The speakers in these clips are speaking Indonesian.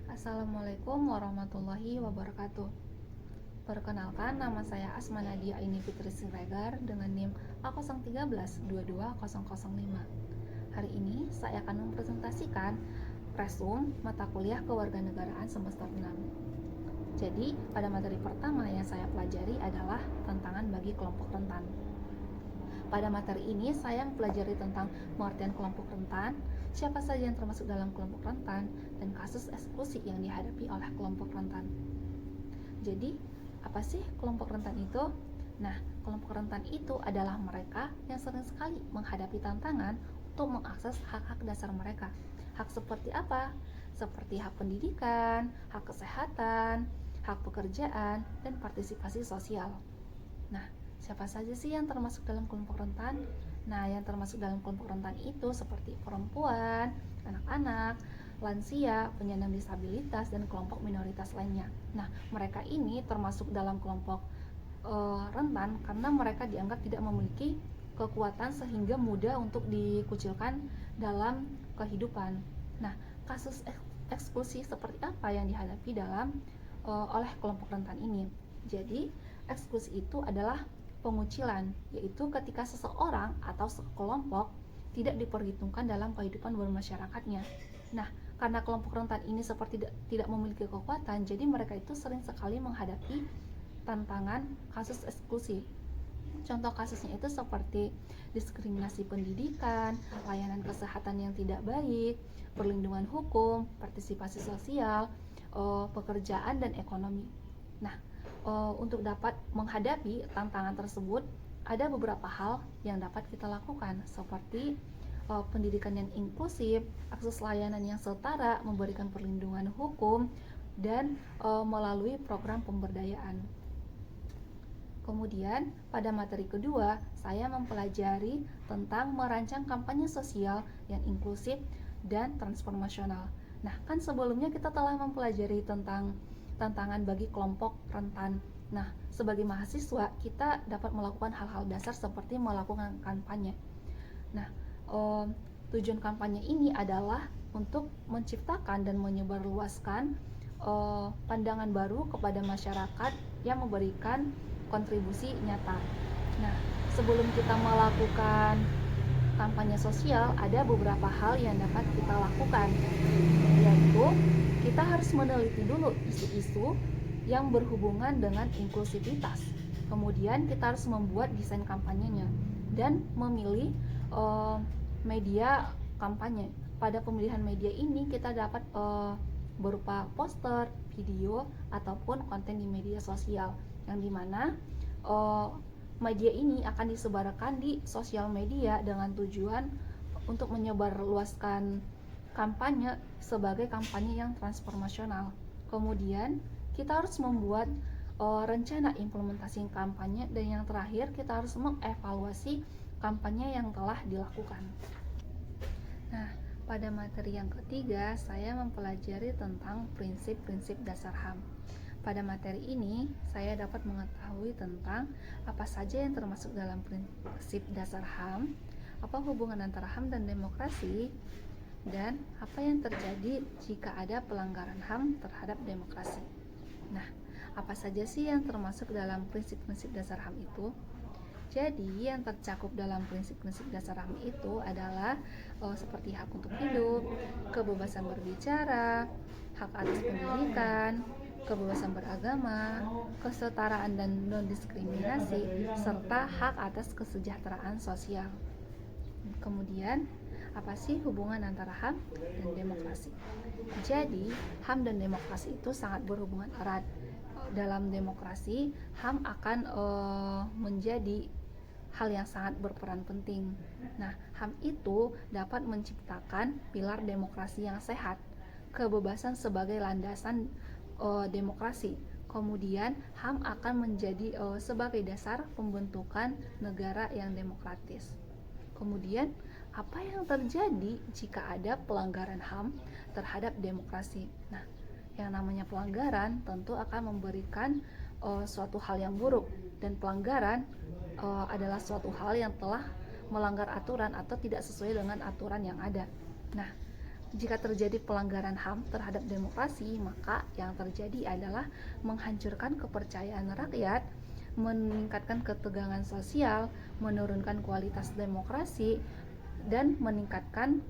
Assalamualaikum warahmatullahi wabarakatuh. Perkenalkan, nama saya Asma Nadia Aini Fitri Siregar dengan NIM A013-22005. Hari ini saya akan mempresentasikan Presum mata kuliah kewarganegaraan semester 6. Jadi, pada materi pertama yang saya pelajari adalah tantangan bagi kelompok rentan. Pada materi ini saya mempelajari tentang pengertian kelompok rentan, siapa saja yang termasuk dalam kelompok rentan, dan kasus eksklusi yang dihadapi oleh kelompok rentan. Jadi, apa sih kelompok rentan itu? Nah, kelompok rentan itu adalah mereka yang sering sekali menghadapi tantangan untuk mengakses hak-hak dasar mereka. Hak seperti apa? Seperti hak pendidikan, hak kesehatan, hak pekerjaan, dan partisipasi sosial. Nah, siapa saja sih yang termasuk dalam kelompok rentan? Nah, yang termasuk dalam kelompok rentan itu seperti perempuan, anak-anak, lansia, penyandang disabilitas, dan kelompok minoritas lainnya. Nah, mereka ini termasuk dalam kelompok rentan karena mereka dianggap tidak memiliki kekuatan sehingga mudah untuk dikucilkan dalam kehidupan. Nah, kasus eksklusi seperti apa yang dihadapi oleh kelompok rentan ini? Jadi, eksklusi itu adalah pengucilan, yaitu ketika seseorang atau sekelompok tidak diperhitungkan dalam kehidupan bermasyarakatnya. Nah, karena kelompok rentan ini seperti tidak memiliki kekuatan, jadi mereka itu sering sekali menghadapi tantangan kasus eksklusi. Contoh kasusnya itu seperti diskriminasi pendidikan, layanan kesehatan yang tidak baik, perlindungan hukum, partisipasi sosial, pekerjaan, dan ekonomi. Nah, untuk dapat menghadapi tantangan tersebut, ada beberapa hal yang dapat kita lakukan, seperti pendidikan yang inklusif, akses layanan yang setara, memberikan perlindungan hukum, dan melalui program pemberdayaan. Kemudian, pada materi kedua, saya mempelajari tentang merancang kampanye sosial yang inklusif dan transformasional. Nah, kan sebelumnya kita telah mempelajari tentang tantangan bagi kelompok rentan. Nah, sebagai mahasiswa, kita dapat melakukan hal-hal dasar seperti melakukan kampanye. Nah, tujuan kampanye ini adalah untuk menciptakan dan menyebarluaskan pandangan baru kepada masyarakat yang memberikan kontribusi nyata. Nah, sebelum kita melakukan kampanye sosial, ada beberapa hal yang dapat kita lakukan, yaitu kita harus meneliti dulu isu-isu yang berhubungan dengan inklusivitas. Kemudian kita harus membuat desain kampanyenya dan memilih media kampanye. Pada pemilihan media ini kita dapat berupa poster, video, ataupun konten di media sosial, yang dimana media ini akan disebarkan di sosial media dengan tujuan untuk menyebarluaskan kampanye sebagai kampanye yang transformasional. Kemudian kita harus membuat rencana implementasi kampanye, dan yang terakhir kita harus mengevaluasi kampanye yang telah dilakukan. Nah, pada materi yang ketiga, saya mempelajari tentang prinsip-prinsip dasar HAM. Pada materi ini, saya dapat mengetahui tentang apa saja yang termasuk dalam prinsip dasar HAM, apa hubungan antara HAM dan demokrasi, dan apa yang terjadi jika ada pelanggaran HAM terhadap demokrasi. Nah, apa saja sih yang termasuk dalam prinsip-prinsip dasar HAM itu? Jadi, yang tercakup dalam prinsip-prinsip dasar HAM itu adalah seperti hak untuk hidup, kebebasan berbicara, hak atas pendidikan, kebebasan beragama, kesetaraan dan non-diskriminasi, serta hak atas kesejahteraan sosial. Kemudian, apa sih hubungan antara HAM dan demokrasi? Jadi, HAM dan demokrasi itu sangat berhubungan erat. Dalam demokrasi, HAM akan menjadi hal yang sangat berperan penting. Nah, HAM itu dapat menciptakan pilar demokrasi yang sehat, kebebasan sebagai landasan demokrasi. Kemudian, HAM akan menjadi sebagai dasar pembentukan negara yang demokratis. Kemudian, apa yang terjadi jika ada pelanggaran HAM terhadap demokrasi? Nah, yang namanya pelanggaran tentu akan memberikan suatu hal yang buruk, dan pelanggaran adalah suatu hal yang telah melanggar aturan atau tidak sesuai dengan aturan yang ada. Nah, Jika terjadi pelanggaran HAM terhadap demokrasi, maka yang terjadi adalah menghancurkan kepercayaan rakyat, meningkatkan ketegangan sosial, menurunkan kualitas demokrasi, dan meningkatkan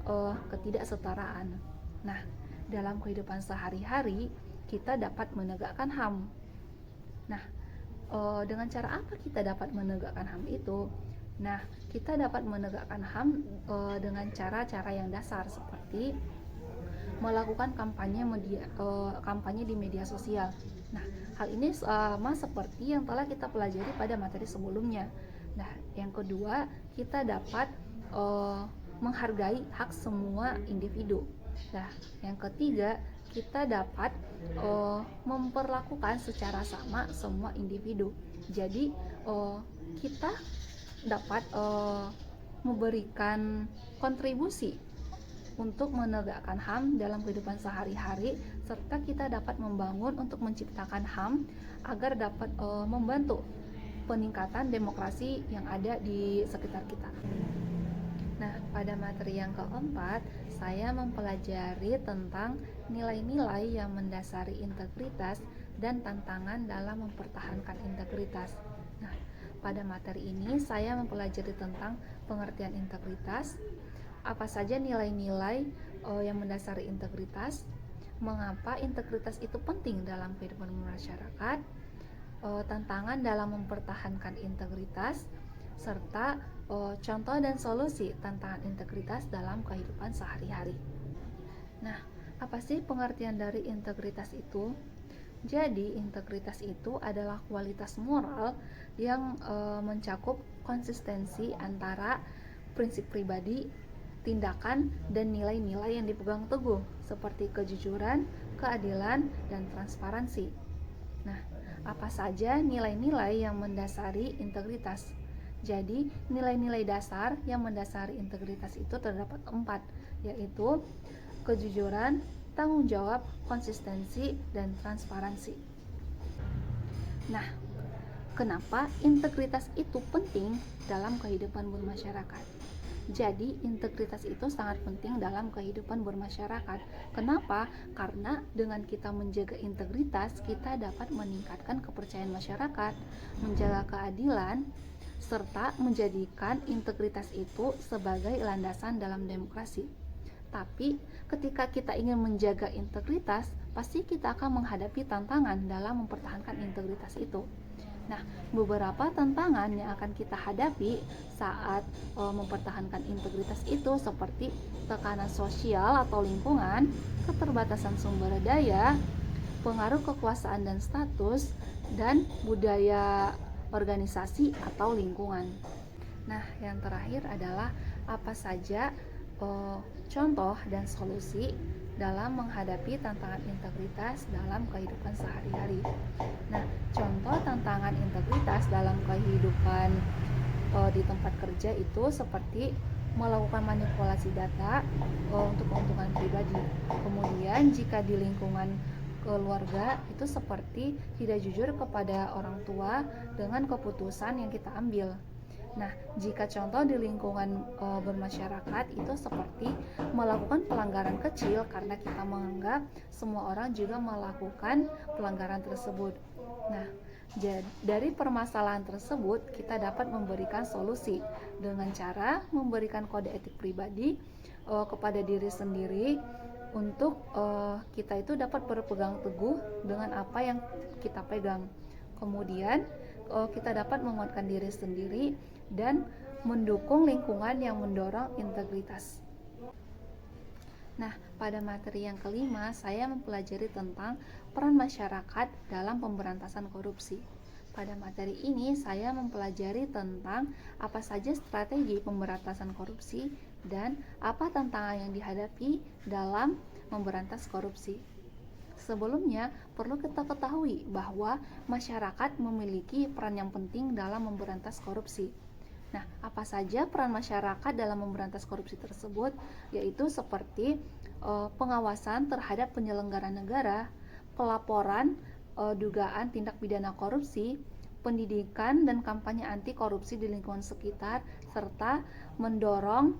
ketidaksetaraan. Nah, dalam kehidupan sehari-hari kita dapat menegakkan HAM. Nah, dengan cara apa kita dapat menegakkan HAM itu? Nah, kita dapat menegakkan HAM dengan cara-cara yang dasar seperti melakukan kampanye di media sosial. Nah, hal ini sama seperti yang telah kita pelajari pada materi sebelumnya. Nah, yang kedua, kita dapat menghargai hak semua individu. Nah, yang ketiga, kita dapat memperlakukan secara sama semua individu. Jadi, kita dapat memberikan kontribusi untuk menegakkan HAM dalam kehidupan sehari-hari, serta kita dapat membangun untuk menciptakan HAM agar dapat membantu peningkatan demokrasi yang ada di sekitar kita. Nah, pada materi yang keempat, saya mempelajari tentang nilai-nilai yang mendasari integritas dan tantangan dalam mempertahankan integritas. Nah, pada materi ini saya mempelajari tentang pengertian integritas, apa saja nilai-nilai yang mendasari integritas, mengapa integritas itu penting dalam kehidupan masyarakat, tantangan dalam mempertahankan integritas, serta contoh dan solusi tantangan integritas dalam kehidupan sehari-hari. Nah, apa sih pengertian dari integritas itu? Jadi, integritas itu adalah kualitas moral yang mencakup konsistensi antara prinsip pribadi, tindakan, dan nilai-nilai yang dipegang teguh, seperti kejujuran, keadilan, dan transparansi. Nah, apa saja nilai-nilai yang mendasari integritas? Jadi, nilai-nilai dasar yang mendasari integritas itu terdapat 4, yaitu kejujuran, tanggung jawab, konsistensi, dan transparansi. Nah, kenapa integritas itu penting dalam kehidupan bermasyarakat? Jadi, integritas itu sangat penting dalam kehidupan bermasyarakat. Kenapa? Karena dengan kita menjaga integritas, kita dapat meningkatkan kepercayaan masyarakat, menjaga keadilan, serta menjadikan integritas itu sebagai landasan dalam demokrasi. Tapi ketika kita ingin menjaga integritas, pasti kita akan menghadapi tantangan dalam mempertahankan integritas itu. Nah, beberapa tantangan yang akan kita hadapi saat mempertahankan integritas itu seperti tekanan sosial atau lingkungan, keterbatasan sumber daya, pengaruh kekuasaan dan status, dan budaya organisasi atau lingkungan. Nah, yang terakhir adalah apa saja contoh dan solusi dalam menghadapi tantangan integritas dalam kehidupan sehari-hari. Nah, contoh tantangan integritas dalam kehidupan di tempat kerja itu seperti melakukan manipulasi data untuk keuntungan pribadi. Kemudian jika di lingkungan keluarga itu seperti tidak jujur kepada orang tua dengan keputusan yang kita ambil. Nah, jika contoh di lingkungan bermasyarakat itu seperti melakukan pelanggaran kecil karena kita menganggap semua orang juga melakukan pelanggaran tersebut. Nah, dari permasalahan tersebut kita dapat memberikan solusi dengan cara memberikan kode etik pribadi kepada diri sendiri untuk kita itu dapat berpegang teguh dengan apa yang kita pegang. Kemudian kita dapat menguatkan diri sendiri dan mendukung lingkungan yang mendorong integritas. Nah, pada materi yang kelima, saya mempelajari tentang peran masyarakat dalam pemberantasan korupsi. Pada materi ini, saya mempelajari tentang apa saja strategi pemberantasan korupsi dan apa tantangan yang dihadapi dalam memberantas korupsi. Sebelumnya, perlu kita ketahui bahwa masyarakat memiliki peran yang penting dalam memberantas korupsi. Nah, apa saja peran masyarakat dalam memberantas korupsi tersebut? Yaitu seperti pengawasan terhadap penyelenggara negara, pelaporan dugaan tindak pidana korupsi, pendidikan dan kampanye anti korupsi di lingkungan sekitar, serta mendorong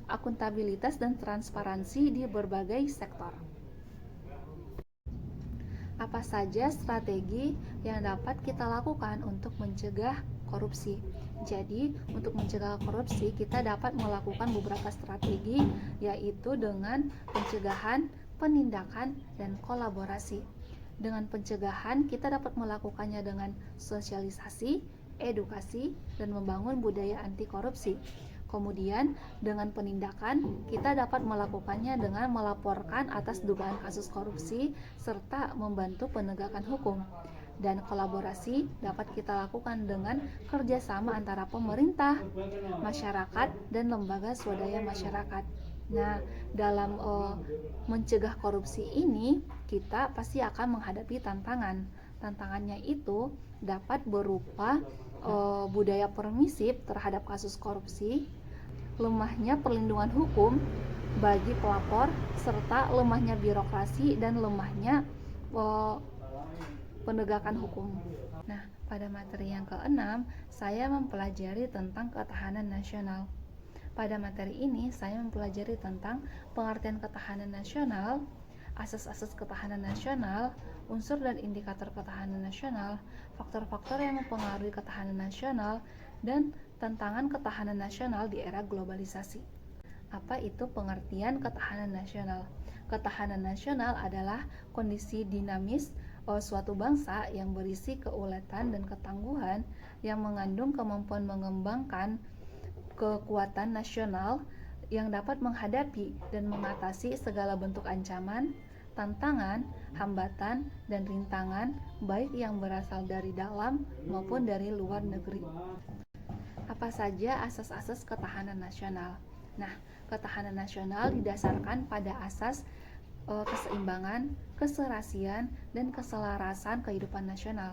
akuntabilitas dan transparansi di berbagai sektor. Apa saja strategi yang dapat kita lakukan untuk mencegah korupsi? Jadi, untuk mencegah korupsi, kita dapat melakukan beberapa strategi, yaitu dengan pencegahan, penindakan, dan kolaborasi. Dengan pencegahan, kita dapat melakukannya dengan sosialisasi, edukasi, dan membangun budaya anti korupsi. Kemudian, dengan penindakan, kita dapat melakukannya dengan melaporkan atas dugaan kasus korupsi serta membantu penegakan hukum. Dan kolaborasi dapat kita lakukan dengan kerjasama antara pemerintah, masyarakat, dan lembaga swadaya masyarakat. Nah, dalam mencegah korupsi ini, kita pasti akan menghadapi tantangan. Tantangannya itu dapat berupa budaya permisif terhadap kasus korupsi, lemahnya perlindungan hukum bagi pelapor, serta lemahnya birokrasi dan lemahnya penegakan hukum. Nah, pada materi yang keenam, saya mempelajari tentang ketahanan nasional. Pada materi ini, saya mempelajari tentang pengertian ketahanan nasional, asas-asas ketahanan nasional, unsur dan indikator ketahanan nasional, faktor-faktor yang mempengaruhi ketahanan nasional, dan tantangan ketahanan nasional di era globalisasi. Apa itu pengertian ketahanan nasional? Ketahanan nasional adalah kondisi dinamis suatu bangsa yang berisi keuletan dan ketangguhan yang mengandung kemampuan mengembangkan kekuatan nasional yang dapat menghadapi dan mengatasi segala bentuk ancaman, tantangan, hambatan, dan rintangan baik yang berasal dari dalam maupun dari luar negeri. Apa saja asas-asas ketahanan nasional? Nah, ketahanan nasional didasarkan pada asas keseimbangan, keserasian, dan keselarasan kehidupan nasional.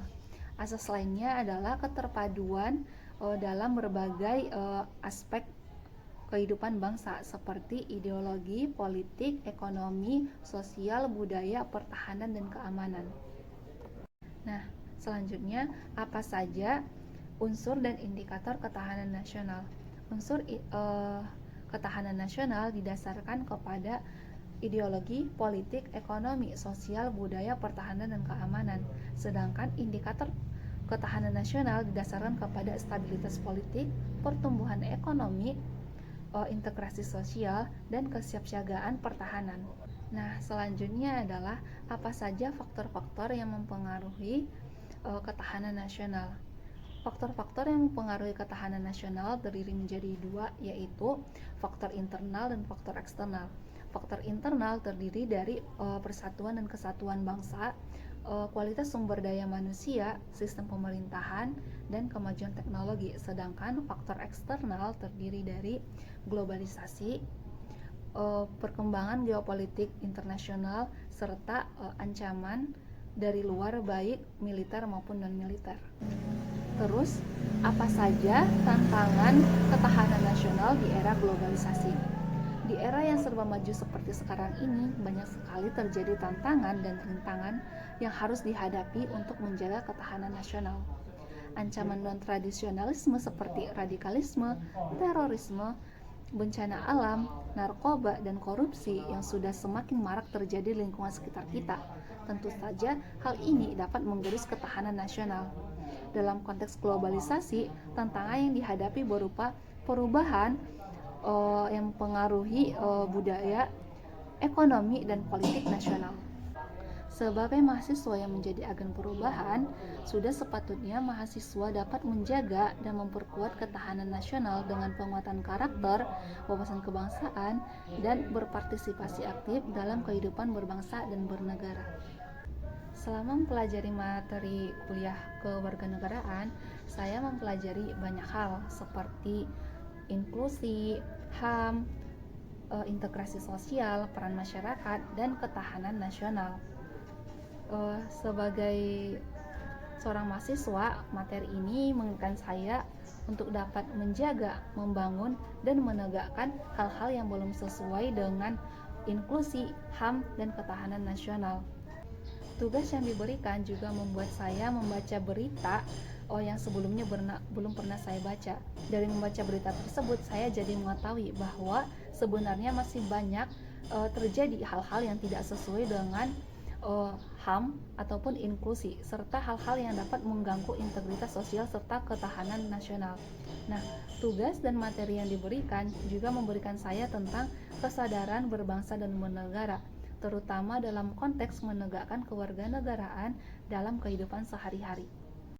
Asas lainnya adalah keterpaduan dalam berbagai aspek kehidupan bangsa seperti ideologi, politik, ekonomi, sosial, budaya, pertahanan, dan keamanan. Nah, selanjutnya apa saja unsur dan indikator ketahanan nasional? Unsur ketahanan nasional didasarkan kepada ideologi, politik, ekonomi, sosial, budaya, pertahanan, dan keamanan. Sedangkan indikator ketahanan nasional didasarkan kepada stabilitas politik, pertumbuhan ekonomi, integrasi sosial, dan kesiapsiagaan pertahanan. Nah, selanjutnya adalah apa saja faktor-faktor yang mempengaruhi ketahanan nasional. Faktor-faktor yang mempengaruhi ketahanan nasional terdiri menjadi dua, yaitu faktor internal dan faktor eksternal. Faktor internal terdiri dari persatuan dan kesatuan bangsa, kualitas sumber daya manusia, sistem pemerintahan, dan kemajuan teknologi. Sedangkan faktor eksternal terdiri dari globalisasi, perkembangan geopolitik internasional, serta ancaman dari luar baik militer maupun non-militer. Terus, apa saja tantangan ketahanan nasional di era globalisasi? Di era yang serba maju seperti sekarang ini, banyak sekali terjadi tantangan dan rintangan yang harus dihadapi untuk menjaga ketahanan nasional. Ancaman non-tradisionalisme seperti radikalisme, terorisme, bencana alam, narkoba, dan korupsi yang sudah semakin marak terjadi di lingkungan sekitar kita. Tentu saja hal ini dapat menggerus ketahanan nasional. Dalam konteks globalisasi, tantangan yang dihadapi berupa perubahan yang mempengaruhi budaya, ekonomi, dan politik nasional. Sebagai mahasiswa yang menjadi agen perubahan, sudah sepatutnya mahasiswa dapat menjaga dan memperkuat ketahanan nasional dengan penguatan karakter, wawasan kebangsaan, dan berpartisipasi aktif dalam kehidupan berbangsa dan bernegara. Selama mempelajari materi kuliah kewarganegaraan, saya mempelajari banyak hal seperti inklusi, HAM, integrasi sosial, peran masyarakat, dan ketahanan nasional. Sebagai seorang mahasiswa, materi ini menginginkan saya untuk dapat menjaga, membangun, dan menegakkan hal-hal yang belum sesuai dengan inklusi, HAM, dan ketahanan nasional. Tugas yang diberikan juga membuat saya membaca berita yang sebelumnya belum pernah saya baca. Dari membaca berita tersebut, saya jadi mengetahui bahwa sebenarnya masih banyak terjadi hal-hal yang tidak sesuai dengan HAM ataupun inklusi, serta hal-hal yang dapat mengganggu integritas sosial serta ketahanan nasional. Nah, tugas dan materi yang diberikan juga memberikan saya tentang kesadaran berbangsa dan bernegara, terutama dalam konteks menegakkan kewarganegaraan dalam kehidupan sehari-hari.